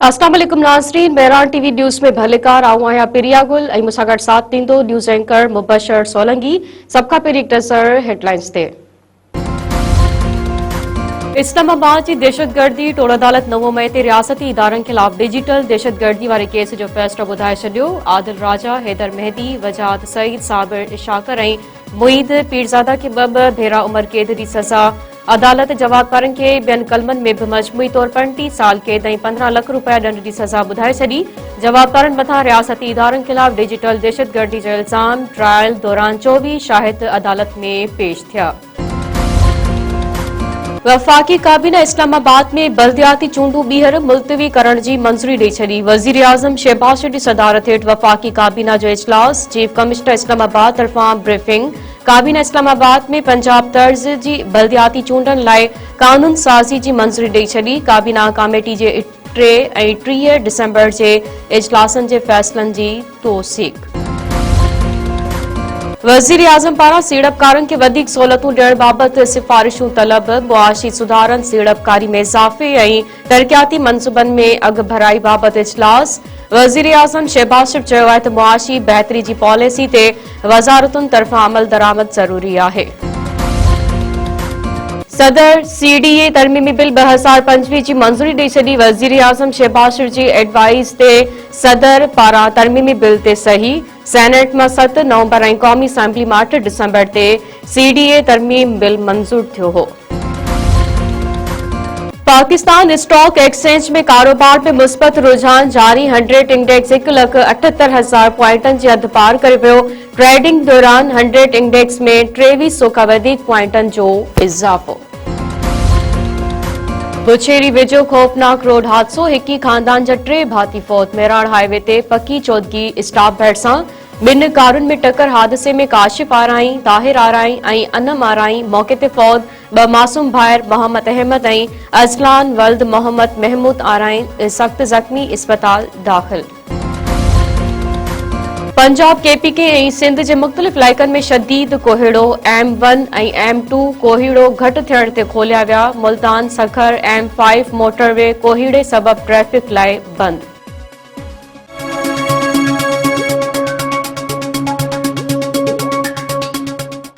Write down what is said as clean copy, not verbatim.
अस्सलाम वालेकुम नाज़रीन, बहरान टीवी न्यूज़ में भलेकार आऊं आहियां प्रिया गुल ऐं मूंसां गॾु साथ ॾींदो न्यूज़ एंकर मुबशर सोलंकी। सबका पहिरीं हिकु नज़र हेडलाइंस ते। इस्लामाबाद जी दहशतगर्दी टोड़ अदालत 9 मई ते रियासती इदारनि खिलाफ़ डिजिटल दहशतगर्दी वारे केस जो फ़ैसिलो ॿुधाए छॾियो। आदिल राजा, हैदर मेहदी, वजाद सईद, साबिर इशाकर ऐं मुईद पीरज़ादा खे ॿ भेरा उमिरि कैद जी सज़ा। अदालत जवाबकारनि खे ॿियनि कलमनि में बि मजमूई तौर 35 साल कैद ऐं 15 लाख रुपया ॾंड जी सज़ा ॿुधाए छॾी। जवाबकारनि मथां रियासती इदारनि खिलाफ़ डिजिटल दहशतगर्दी जा इल्ज़ाम ट्रायल दौरान 24 शाहिद अदालत में पेश थिया। वफ़ाक़ी काबीना इस्लामाबाद में बल्दियाती चूंडूं ॿीहर मुलतवी करण जी मंज़ूरी ॾेई छॾी। वज़ीर आज़म शहबाज शरीफ़ जी सदारत हेठि वफ़ाक़ी काबीना जो इजलास, चीफ कमिश्नर इस्लामाबाद तरफ़ां ब्रीफिंग। काबीना इस्लामाबाद में पंजाब तर्ज़ जी बल्दियाती चूंडनि लाइ कानून साज़ी जी मंज़ूरी ॾेई छॾी। काबीना कमेटी जे 3 ऐं 30 डिसंबर जे इजलासनि जे फ़ैसिलनि जी तौसीक़। वज़ीर आज़म पारां सीड़पकारनि खे वधीक सहूलतूं ॾियण बाबति सिफ़ारिशूं तलब। मुआशी सुधारनि, सीड़पकारी में इज़ाफ़े ऐं तरक़ियाती मंसूबनि में अघु भराई बाबति इजलास। वज़ीर आज़म शहबाज शरीफ़ चयो आहे त मुआशी बहितरी जी पॉलिसी ते वज़ारतुनि तरफ़ां अमल दरामद ज़रूरी आहे। सदर CDA तरमीमी बिल 2025 जी मंज़ूरी ॾेई छॾी। वज़ीर आज़म शहबाज शरीफ़ जी एडवाइस ते सदर पारां तरमीमी बिल ते सही। सेनेट मां 7 नवंबर ऐं क़ौमी असेंबली मां 8 डिसंबर ते CDA तरमीम बिल मंज़ूर थियो हो। पाकिस्तान स्टॉक एक्सचेंज में कारोबार में मुस्बत रुझान जारी। 100 इंडेक्स 1,78,000 पॉइंटनि जे अधु पार करे वियो। ट्रेडिंग दौरान 100 इंडेक्स में 2300 खां वधीक पॉइंटनि जो इज़ाफ़ो। बुछेरी वेझो खौफ़नाक रोड हादसो, हिकी खानदान जा 3 भाती फौत। मेराण हाईवे ते पकी चौदगी स्टॉप बेड सां 2 कारुनि में टक्कर। हादसे में काशिफ आराई, ताहिर आराई ऐं अनम आराई मौके ते फौत। 2 मासूम भाइर मोहम्मद अहमद ऐं अजलान वल्द मोहम्मद महमूद आराई सख्त ज़ख्मी अस्पताल दाख़िल। पंजाब KPK ऐं सिंध जे मुख़्तलिफ़ इलाइक़नि में शदीद कोहीड़ो। M1 ऐं M2 कोहीड़ो घटि थियण ते खोलिया विया। मुल्तान सखर M5 मोटरवे कोहीड़े सबबि ट्रैफ़िक लाइ बंदि।